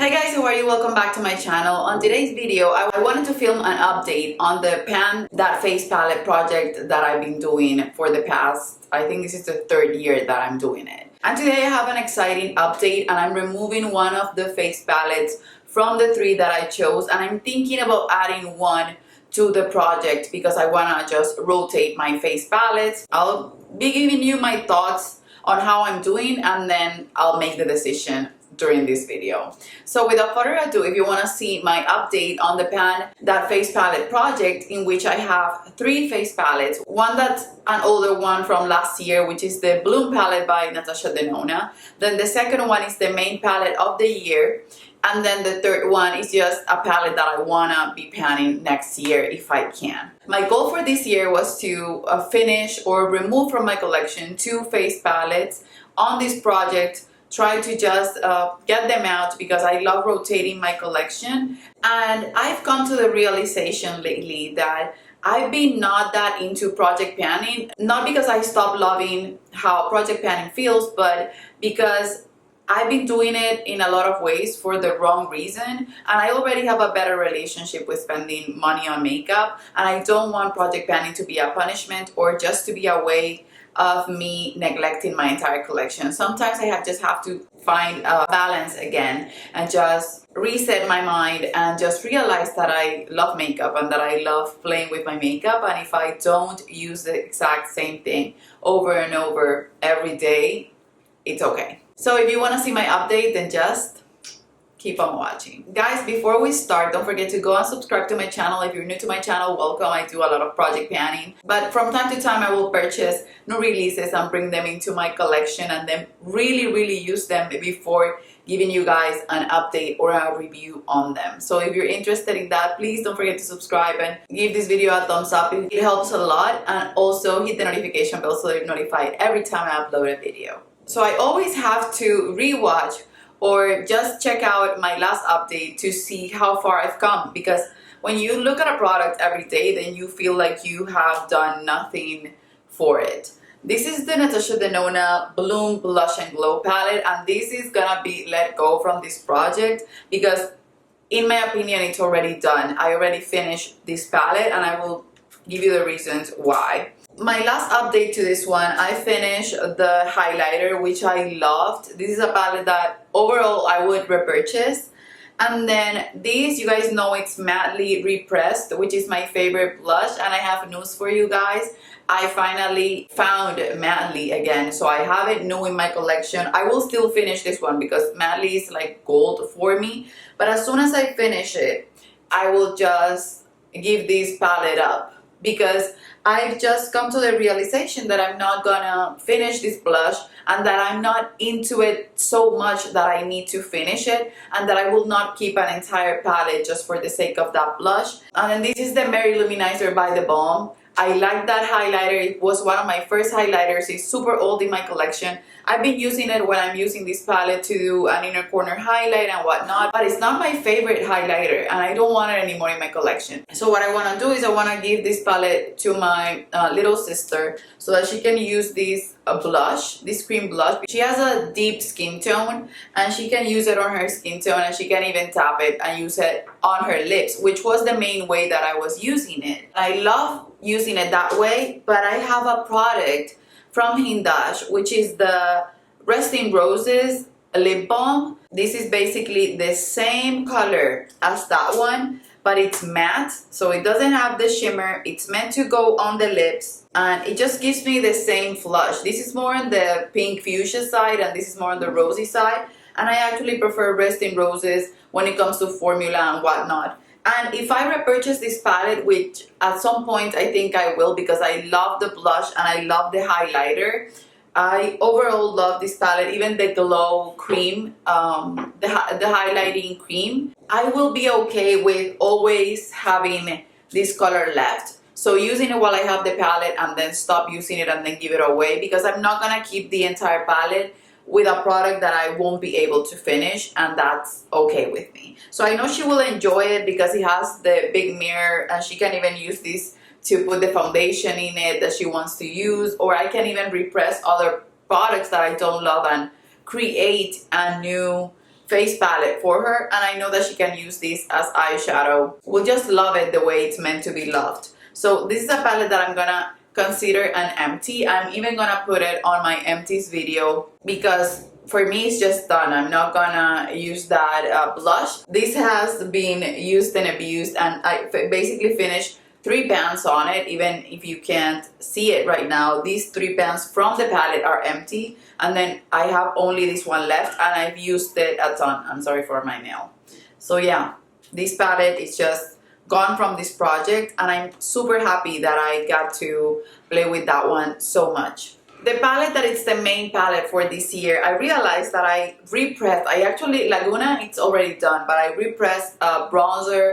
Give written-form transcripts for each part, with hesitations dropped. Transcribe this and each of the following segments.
Hi guys, how are you? Welcome back to my channel. On today's video, I wanted to film an update on the Pan That Face palette project that I've been doing for the past, I think this is the third year that I'm doing it. And today I have an exciting update and I'm removing one of the face palettes from the three that I chose, and I'm thinking about adding one to the project because I want to just rotate my face palettes. I'll be giving you my thoughts on how I'm doing and then I'll make the decision during this video. So without further ado, if you want to see my update on the Pan That Face palette project, in which I have three face palettes, one that's an older one from last year, which is the Bloom palette by Natasha Denona. Then the second one is the main palette of the year. And then the third one is just a palette that I want to be panning next year if I can. My goal for this year was to finish or remove from my collection two face palettes on this project. Try to just get them out because I love rotating my collection. And I've come to the realization lately that I've been not that into project panning, not because I stopped loving how project panning feels, but because I've been doing it in a lot of ways for the wrong reason, and I already have a better relationship with spending money on makeup, and I don't want project panning to be a punishment or just to be a way of me neglecting my entire collection. Sometimes I just have to find a balance again and just reset my mind and just realize that I love makeup and that I love playing with my makeup, and if I don't use the exact same thing over and over every day, it's okay. So if you want to see my update, then just keep on watching. Guys, before we start, don't forget to go and subscribe to my channel. If you're new to my channel, welcome. I do a lot of project panning, but from time to time I will purchase new releases and bring them into my collection and then really use them before giving you guys an update or a review on them. So if you're interested in that, please don't forget to subscribe and give this video a thumbs up. It helps a lot, and also hit the notification bell so that you're notified every time I upload a video. So I always have to rewatch or just check out my last update to see how far I've come, because when you look at a product every day, then you feel like you have done nothing for it. This is the Natasha Denona Bloom Blush and Glow palette, and this is gonna be let go from this project because in my opinion it's already done. I already finished this palette and I will give you the reasons why. My last update to this one, I finished the highlighter, which I loved. This is a palette that overall I would repurchase. And then this, you guys know it's mattely repressed, which is my favorite blush. And I have news for you guys. I finally found mattely again. So I have it new in my collection. I will still finish this one because mattely is like gold for me. But as soon as I finish it, I will just give this palette up, because I've just come to the realization that I'm not gonna finish this blush and that I'm not into it so much that I need to finish it, and that I will not keep an entire palette just for the sake of that blush. And then this is the Berry Luminizer by The Balm. I like that highlighter. It was one of my first highlighters. It's super old in my collection. I've been using it when I'm using this palette to do an inner corner highlight and whatnot, but it's not my favorite highlighter and I don't want it anymore in my collection. So what I want to do is I want to give this palette to my little sister so that she can use this blush, this cream blush. She has a deep skin tone and she can use it on her skin tone, and she can even tap it and use it on her lips, which was the main way that I was using it. I love using it that way, but I have a product from Hindash, which is the Resting Roses lip balm. This is basically the same color as that one, but it's matte, so it doesn't have the shimmer. It's meant to go on the lips and it just gives me the same flush. This is more on the pink fuchsia side and this is more on the rosy side, and I actually prefer Resting Roses when it comes to formula and whatnot. And if I repurchase this palette, which at some point I think I will because I love the blush and I love the highlighter, I overall love this palette, even the glow cream, the highlighting cream. I will be okay with always having this color left. So using it while I have the palette and then stop using it and then give it away, because I'm not gonna keep the entire palette with a product that I won't be able to finish, and that's okay with me. So I know she will enjoy it because it has the big mirror and she can even use this to put the foundation in it that she wants to use, or I can even repress other products that I don't love and create a new face palette for her, and I know that she can use this as eyeshadow. We'll just love it the way it's meant to be loved. So this is a palette that I'm gonna consider an empty. I'm even gonna put it on my empties video because for me it's just done. I'm not gonna use that blush. This has been used and abused, and I basically finished 3 pans on it. Even if you can't see it right now, these 3 pans from the palette are empty, and then I have only this one left, and I've used it a ton. I'm sorry for my nail. So yeah, this palette is just gone from this project, and I'm super happy that I got to play with that one so much. The palette that it's the main palette for this year, I realized that I repressed. I actually, Laguna, it's already done, but I repressed a bronzer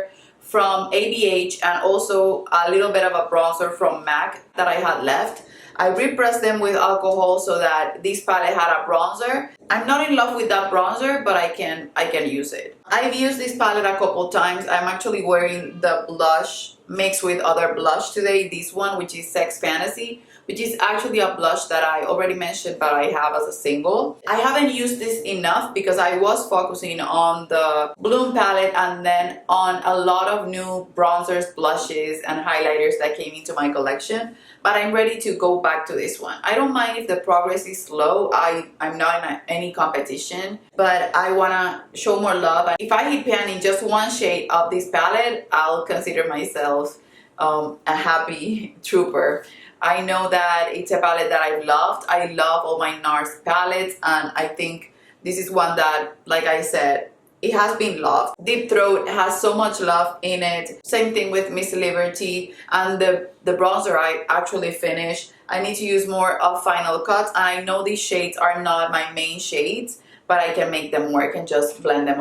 from ABH and also a little bit of a bronzer from MAC that I had left. I repressed them with alcohol so that this palette had a bronzer. I'm not in love with that bronzer, but I can use it. I've used this palette a couple times. I'm actually wearing the blush mixed with other blush today. This one, which is Sex Fantasy, which is actually a blush that I already mentioned, but I have as a single. I haven't used this enough because I was focusing on the Bloom palette and then on a lot of new bronzers, blushes, and highlighters that came into my collection. But I'm ready to go back to this one. I don't mind if the progress is slow. I'm not in any competition, but I wanna show more love. And if I hit pan in just one shade of this palette, I'll consider myself a happy trooper. I know that it's a palette that I've loved. I love all my NARS palettes, and I think this is one that, like I said, it has been loved. Deep Throat has so much love in it. Same thing with Miss Liberty, and the bronzer I actually finished. I need to use more of Final Cuts, and I know these shades are not my main shades, but I can make them work and just blend them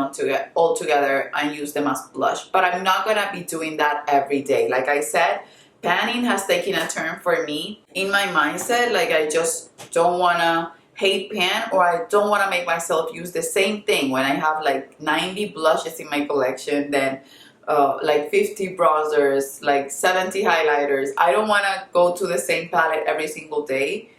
all together and use them as blush. But I'm not gonna be doing that every day. Like I said, panning has taken a turn for me in my mindset. Like I just don't wanna hate pan, or I don't want to make myself use the same thing when I have like 90 blushes in my collection, then like 50 bronzers, like 70 highlighters. I don't want to go to the same palette every single day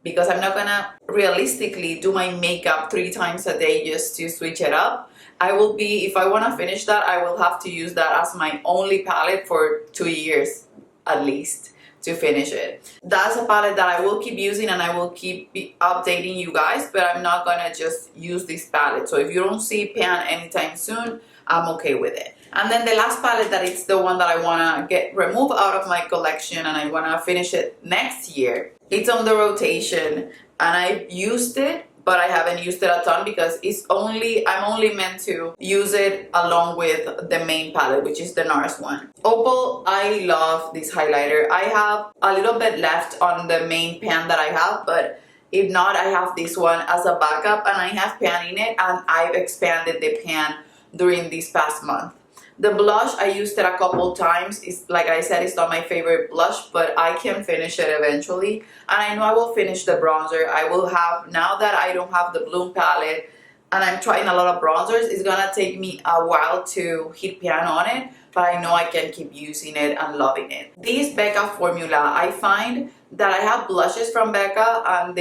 because I'm not gonna realistically do my makeup 3 times a day just to switch it up. I will be, if I want to finish that, I will have to use that as my only palette for 2 years at least to finish it. That's a palette that I will keep using, and I will keep updating you guys, but I'm not gonna just use this palette. So if you don't see pan anytime soon, I'm okay with it. And then the last palette, that it's the one that I wanna remove out of my collection, and I wanna finish it next year. It's on the rotation, and I've used it, but I haven't used it a ton because I'm only meant to use it along with the main palette, which is the NARS one. Opal, I love this highlighter. I have a little bit left on the main pan that I have, but if not, I have this one as a backup, and I have pan in it, and I've expanded the pan during this past month. The blush, I used it a couple times. It's, like I said, it's not my favorite blush, but I can finish it eventually. And I know I will finish the bronzer. I will have, now that I don't have the Bloom palette and I'm trying a lot of bronzers, it's gonna take me a while to hit pan on it, but I know I can keep using it and loving it. This Becca formula, I find that I have blushes from Becca, and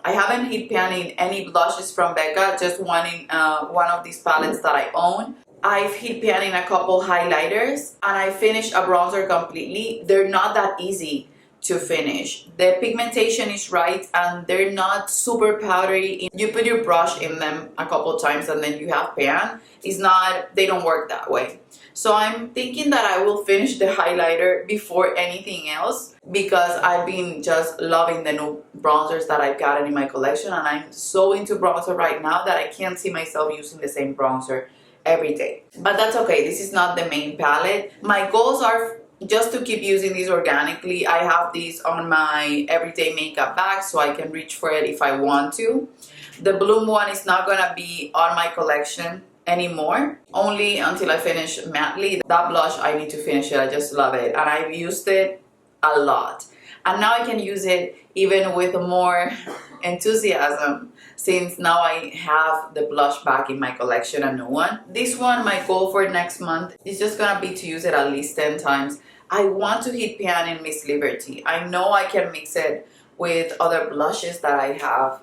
I haven't hit pan in any blushes from Becca, just one in one of these palettes that I own. I've hit pan in a couple highlighters, and I finished a bronzer completely. They're not that easy to finish. The pigmentation is right, and they're not super powdery. You put your brush in them a couple times and then you have pan. They don't work that way. So I'm thinking that I will finish the highlighter before anything else, because I've been just loving the new bronzers that I've gotten in my collection, and I'm so into bronzer right now that I can't see myself using the same bronzer every day. But that's okay, this is not the main palette. My goals are just to keep using these organically. I have these on my everyday makeup bag, so I can reach for it if I want to. The Bloom one is not gonna be on my collection anymore, only until I finish Mattely. That blush, I need to finish it. I just love it, and I've used it a lot, and now I can use it even with more enthusiasm, since now I have the blush back in my collection, a new one. This one, my goal for next month is just gonna be to use it at least 10 times. I want to hit pan in Miss Liberty. I know I can mix it with other blushes that I have,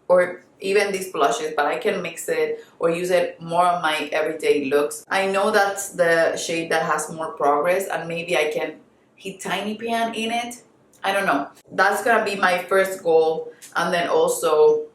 or even these blushes, but I can mix it or use it more on my everyday looks. I know that's the shade that has more progress, and maybe I can hit tiny pan in it. I don't know. That's gonna be my first goal, and then also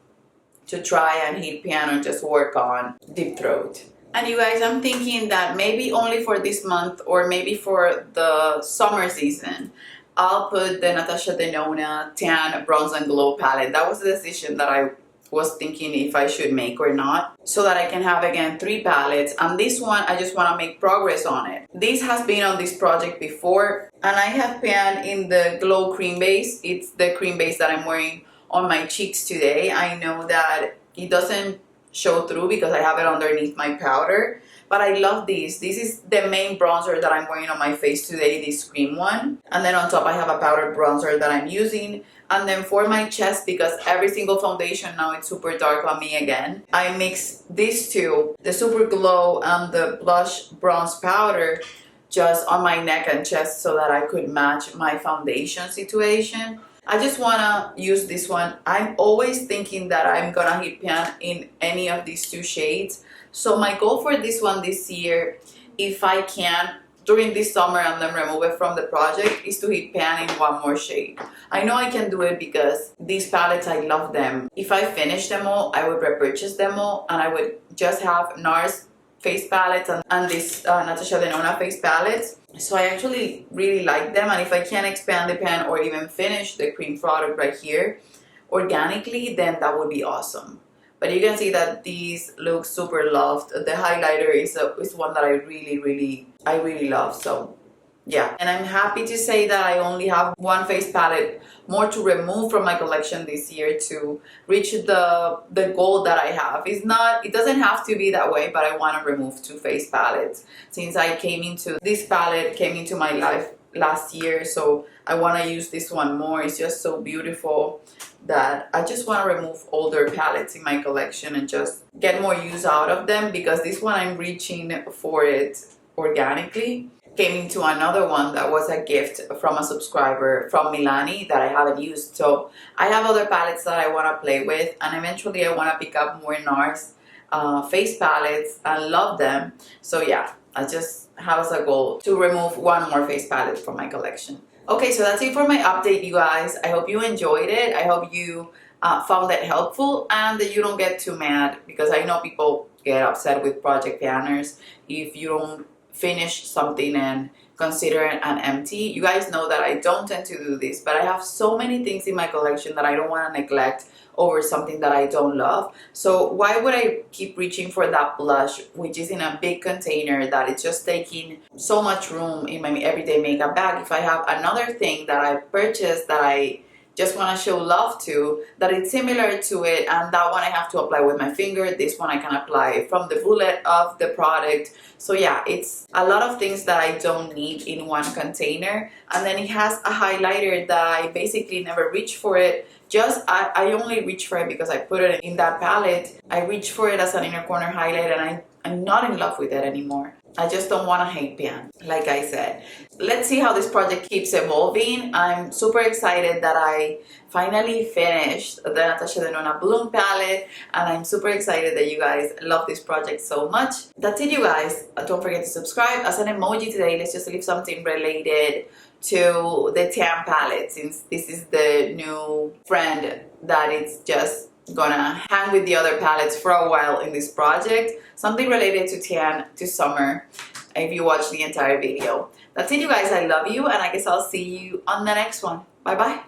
to try and hit pan or just work on deep throat. And you guys, I'm thinking that maybe only for this month or maybe for the summer season, I'll put the Natasha Denona Tan Bronze and Glow palette. That was the decision that I was thinking if I should make or not, so that I can have again 3 palettes. And this one, I just want to make progress on it. This has been on this project before, and I have pan in the Glow cream base. It's the cream base that I'm wearing on my cheeks today. I know that it doesn't show through because I have it underneath my powder, but I love this. This is the main bronzer that I'm wearing on my face today, this cream one. And then on top I have a powdered bronzer that I'm using. And then for my chest, because every single foundation now it's super dark on me again, I mix these two, the Super Glow and the blush bronze powder, just on my neck and chest so that I could match my foundation situation. I just want to use this one. I'm always thinking that I'm gonna hit pan in any of these 2 shades. So my goal for this one this year, if I can, during this summer and then remove it from the project, is to hit pan in 1 more shade. I know I can do it because these palettes, I love them. If I finish them all, I would repurchase them all, and I would just have NARS face palettes and this Natasha Denona face palettes. So I actually really like them, and if I can expand the pan or even finish the cream product right here organically, then that would be awesome. But you can see that these look super loved. The highlighter is one that I really love. So yeah, and I'm happy to say that I only have 1 face palette more to remove from my collection this year to reach the goal that I have. It doesn't have to be that way, but I want to remove 2 face palettes since this palette came into my life last year. So I want to use this one more. It's just so beautiful that I just want to remove older palettes in my collection and just get more use out of them, because this one I'm reaching for it organically. Came into another one that was a gift from a subscriber from Milani that I haven't used. So I have other palettes that I want to play with, and eventually I want to pick up more NARS face palettes and love them. So yeah, I just have as a goal to remove 1 more face palette from my collection. Okay, so that's it for my update, you guys. I hope you enjoyed it. I hope you found it helpful and that you don't get too mad, because I know people get upset with project planners if you don't finish something and consider it an empty. You guys know that I don't tend to do this, but I have so many things in my collection that I don't want to neglect over something that I don't love. So why would I keep reaching for that blush, which is in a big container that it's just taking so much room in my everyday makeup bag, if I have another thing that I purchased that I just want to show love to, that it's similar to it, and that one I have to apply with my finger. This one I can apply from the bullet of the product. So yeah, it's a lot of things that I don't need in 1 container. And then it has a highlighter that I basically never reach for it. I only reach for it because I put it in that palette. I reach for it as an inner corner highlight, and I'm not in love with it anymore. I just don't want to hate pan, like I said. Let's see how this project keeps evolving. I'm super excited that I finally finished the Natasha Denona Bloom palette, and I'm super excited that you guys love this project so much. That's it, you guys. Don't forget to subscribe. As an emoji today, let's just leave something related to the tan palette, since this is the new friend that it's just gonna hang with the other palettes for a while in this project. Something related to tan, to summer, if you watch the entire video. That's it, you guys. I love you, and I guess I'll see you on the next one. Bye bye.